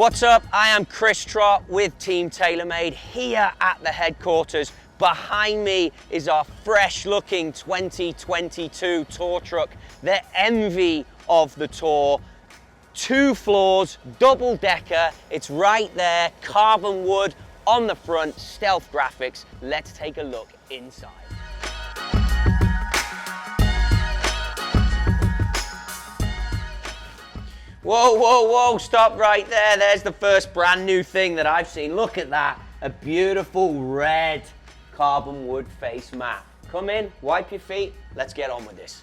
What's up? I am Chris Trott with Team TaylorMade here at the headquarters. Behind me is our fresh looking 2022 tour truck, the envy of the tour. 2 floors, double decker, it's right there, carbon wood on the front, stealth graphics. Let's take a look inside. Whoa, whoa, whoa, stop right there. There's the first brand new thing that I've seen. Look at that, a beautiful red carbon wood face mat. Come in, wipe your feet, let's get on with this.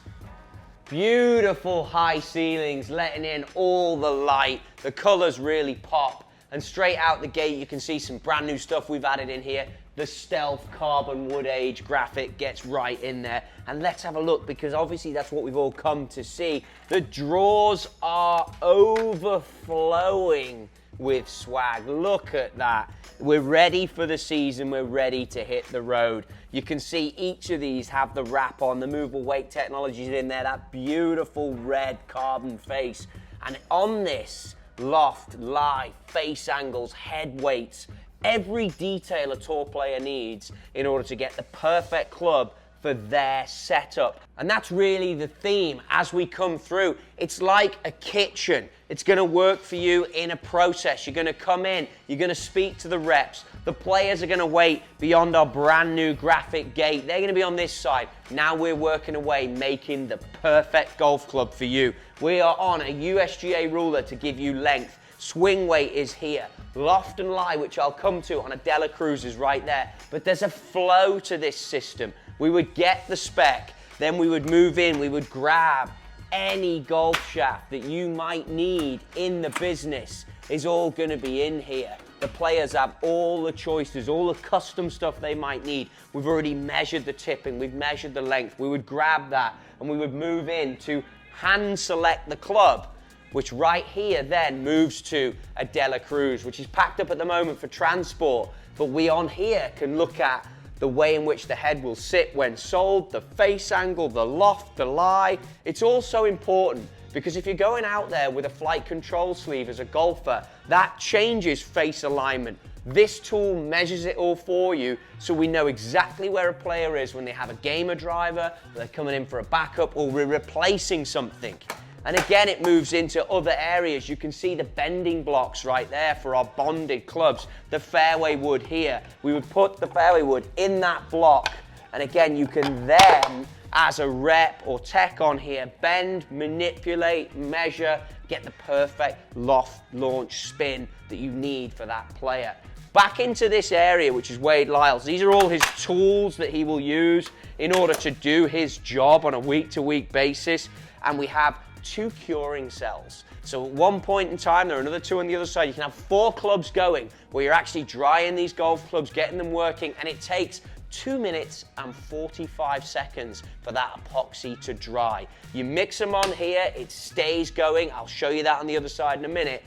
Beautiful high ceilings, letting in all the light. The colors really pop. And straight out the gate, you can see some brand new stuff we've added in here. The stealth carbon wood age graphic gets right in there. And let's have a look, because obviously that's what we've all come to see. The drawers are overflowing with swag. Look at that. We're ready for the season. We're ready to hit the road. You can see each of these have the wrap on, the movable weight technologies in there, that beautiful red carbon face. And on this, loft, lie, face angles, head weights, every detail a tour player needs in order to get the perfect club for their setup. And that's really the theme as we come through. It's like a kitchen. It's going to work for you in a process. You're going to come in, you're going to speak to the reps. The players are going to wait beyond our brand new graphic gate. They're going to be on this side. Now we're working away, making the perfect golf club for you. We are on a USGA ruler to give you length. Swing weight is here. Loft and lie, which I'll come to on a Dela Cruz, is right there. But there's a flow to this system. We would get the spec, then we would move in, we would grab any golf shaft that you might need in the business is all going to be in here. The players have all the choices, all the custom stuff they might need. We've already measured the tipping, we've measured the length. We would grab that and we would move in to hand select the club, which right here then moves to a Dela Cruz, which is packed up at the moment for transport. But we on here can look at the way in which the head will sit when sold, the face angle, the loft, the lie. It's also important because if you're going out there with a flight control sleeve as a golfer, that changes face alignment. This tool measures it all for you, so we know exactly where a player is when they have a gamer driver, they're coming in for a backup, or we're replacing something. And again, it moves into other areas. You can see the bending blocks right there for our bonded clubs. The fairway wood here. We would put the fairway wood in that block. And again, you can then, as a rep or tech on here, bend, manipulate, measure, get the perfect loft launch spin that you need for that player. Back into this area, which is Wade Lyles. These are all his tools that he will use in order to do his job on a week-to-week basis. And we have 2 curing cells. So at one point in time, there are another 2 on the other side. You can have 4 clubs going where you're actually drying these golf clubs, getting them working, and it takes 2 minutes and 45 seconds for that epoxy to dry. You mix them on here, it stays going. I'll show you that on the other side in a minute.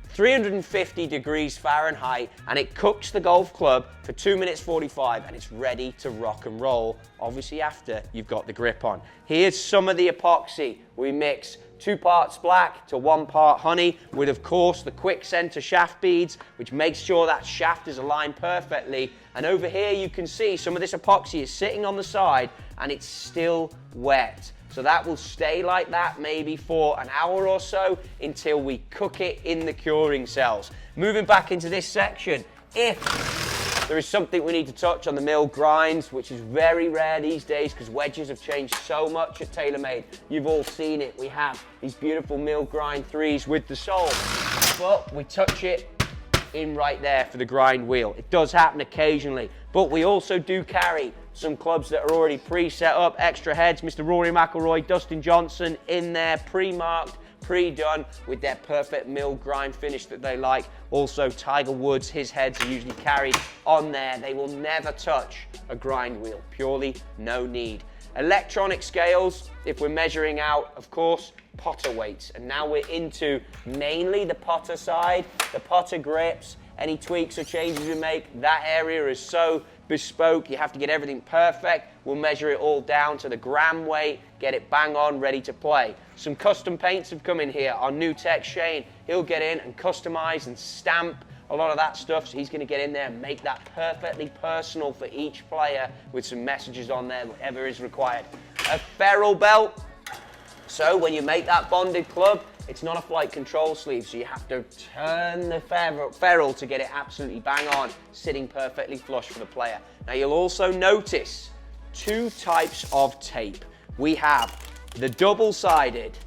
350 degrees Fahrenheit, and it cooks the golf club for 2 minutes 45, and it's ready to rock and roll, obviously after you've got the grip on. Here's some of the epoxy. We mix 2 parts black to 1 part honey with, of course, the quick center shaft beads, which makes sure that shaft is aligned perfectly. And over here you can see some of this epoxy is sitting on the side and it's still wet. So that will stay like that maybe for an hour or so until we cook it in the curing cells. Moving back into this section, if there is something we need to touch on the mill grinds, which is very rare these days because wedges have changed so much at TaylorMade. You've all seen it. We have these beautiful mill grind 3s with the sole, but we touch it in right there for the grind wheel. It does happen occasionally, but we also do carry some clubs that are already pre-set up, extra heads. Mr. Rory McIlroy, Dustin Johnson in there, pre-marked, pre-done with their perfect mill grind finish that they like. Also Tiger Woods, his heads are usually carried on there. They will never touch a grind wheel, purely no need. Electronic scales, if we're measuring out, of course, putter weights. And now we're into mainly the putter side, the putter grips, any tweaks or changes we make, that area is so bespoke. You have to get everything perfect. We'll measure it all down to the gram weight, get it bang on, ready to play. Some custom paints have come in here. Our new tech, Shane, he'll get in and customize and stamp a lot of that stuff. So he's going to get in there and make that perfectly personal for each player with some messages on there, whatever is required. A ferrule belt. So when you make that bonded club, it's not a flight control sleeve, so you have to turn the ferrule to get it absolutely bang on, sitting perfectly flush for the player. Now you'll also notice two types of tape. We have the double-sided,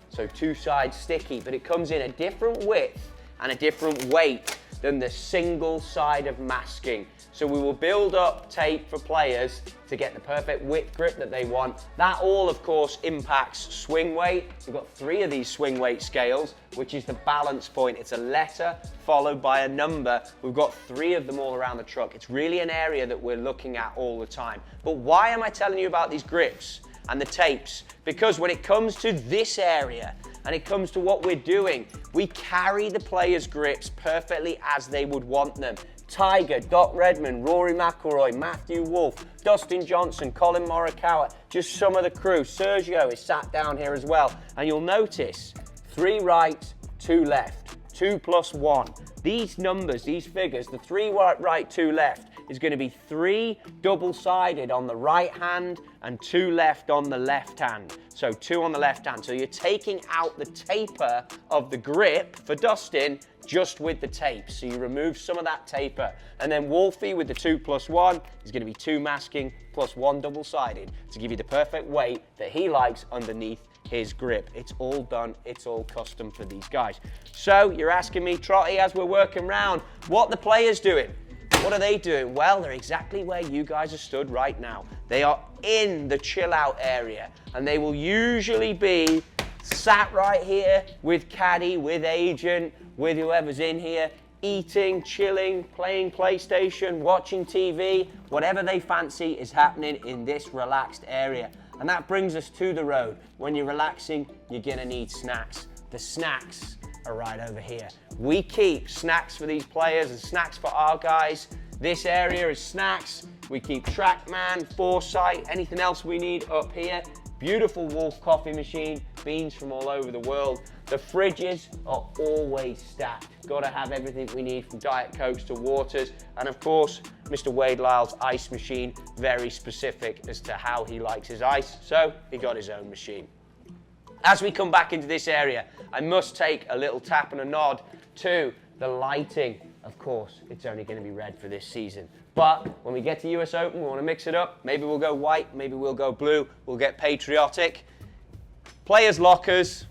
so two sides sticky, but it comes in a different width and a different weight than the single side of masking. So we will build up tape for players to get the perfect width grip that they want. That all, of course, impacts swing weight. We've got 3 of these swing weight scales, which is the balance point. It's a letter followed by a number. We've got 3 of them all around the truck. It's really an area that we're looking at all the time. But why am I telling you about these grips and the tapes? Because when it comes to this area, and it comes to what we're doing, we carry the players' grips perfectly as they would want them. Tiger, Doc Redman, Rory McIlroy, Matthew Wolff, Dustin Johnson, Colin Morikawa, just some of the crew. Sergio is sat down here as well. And you'll notice 3 right, 2 left, 2 plus 1. These numbers, these figures, the 3 right, 2 left, is going to be 3 double-sided on the right hand and 2 left on the left hand. So 2 on the left hand. So you're taking out the taper of the grip for Dustin just with the tape. So you remove some of that taper. And then Wolfie with the 2 plus 1 is going to be 2 masking plus 1 double-sided to give you the perfect weight that he likes underneath his grip. It's all done, it's all custom for these guys. So you're asking me, Trotty, as we're working round, what the players doing? What are they doing? Well, they're exactly where you guys are stood right now. They are in the chill out area, and they will usually be sat right here with caddy, with agent, with whoever's in here, eating, chilling, playing PlayStation, watching TV. Whatever they fancy is happening in this relaxed area. And that brings us to the road. When you're relaxing, you're gonna need snacks. The snacks are right over here. We keep snacks for these players and snacks for our guys. This area is snacks. We keep Trackman, Foresight, anything else we need up here. Beautiful Wolf coffee machine, beans from all over the world. The fridges are always stacked. Gotta have everything we need from Diet Cokes to waters. And of course, Mr. Wade Lyle's ice machine, very specific as to how he likes his ice. So he got his own machine. As we come back into this area, I must take a little tap and a nod to the lighting. Of course, it's only going to be red for this season. But when we get to US Open, we want to mix it up. Maybe we'll go white, maybe we'll go blue. We'll get patriotic. Players' lockers.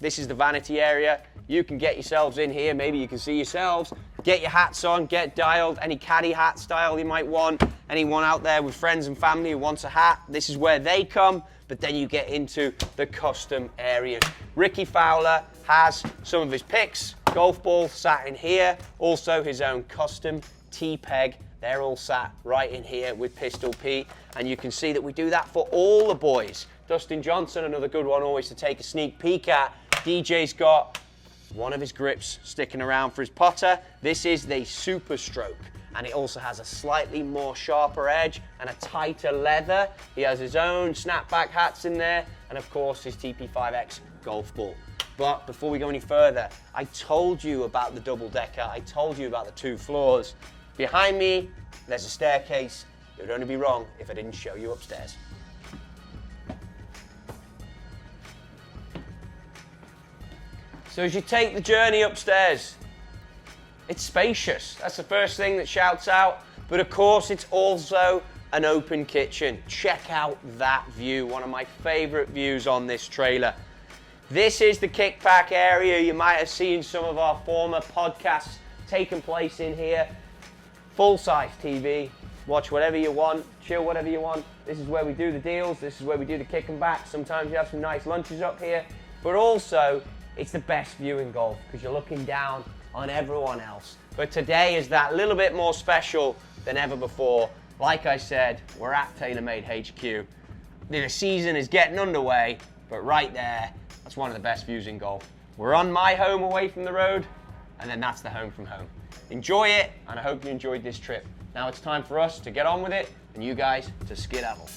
This is the vanity area. You can get yourselves in here. Maybe you can see yourselves. Get your hats on, get dialed. Any caddy hat style you might want. Anyone out there with friends and family who wants a hat, this is where they come. But then you get into the custom areas. Ricky Fowler has some of his picks. Golf ball sat in here. Also his own custom tee peg. They're all sat right in here with Pistol Pete. And you can see that we do that for all the boys. Dustin Johnson, another good one always to take a sneak peek at. DJ's got one of his grips sticking around for his putter. This is the Super Stroke. And it also has a slightly more sharper edge and a tighter leather. He has his own snapback hats in there, and of course his TP5X golf ball. But before we go any further, I told you about the double decker. I told you about the 2 floors. Behind me, there's a staircase. It would only be wrong if I didn't show you upstairs. So as you take the journey upstairs, it's spacious. That's the first thing that shouts out. But of course, it's also an open kitchen. Check out that view, one of my favorite views on this trailer. This is the kickback area. You might have seen some of our former podcasts taking place in here. Full-size TV. Watch whatever you want, chill whatever you want. This is where we do the deals. This is where we do the kick and back. Sometimes you have some nice lunches up here. But also, it's the best view in golf because you're looking down on everyone else. But today is that little bit more special than ever before. Like I said, we're at TaylorMade HQ. The season is getting underway, but right there, that's one of the best views in golf. We're on my home away from the road, and then that's the home from home. Enjoy it, and I hope you enjoyed this trip. Now it's time for us to get on with it and you guys to skedaddle.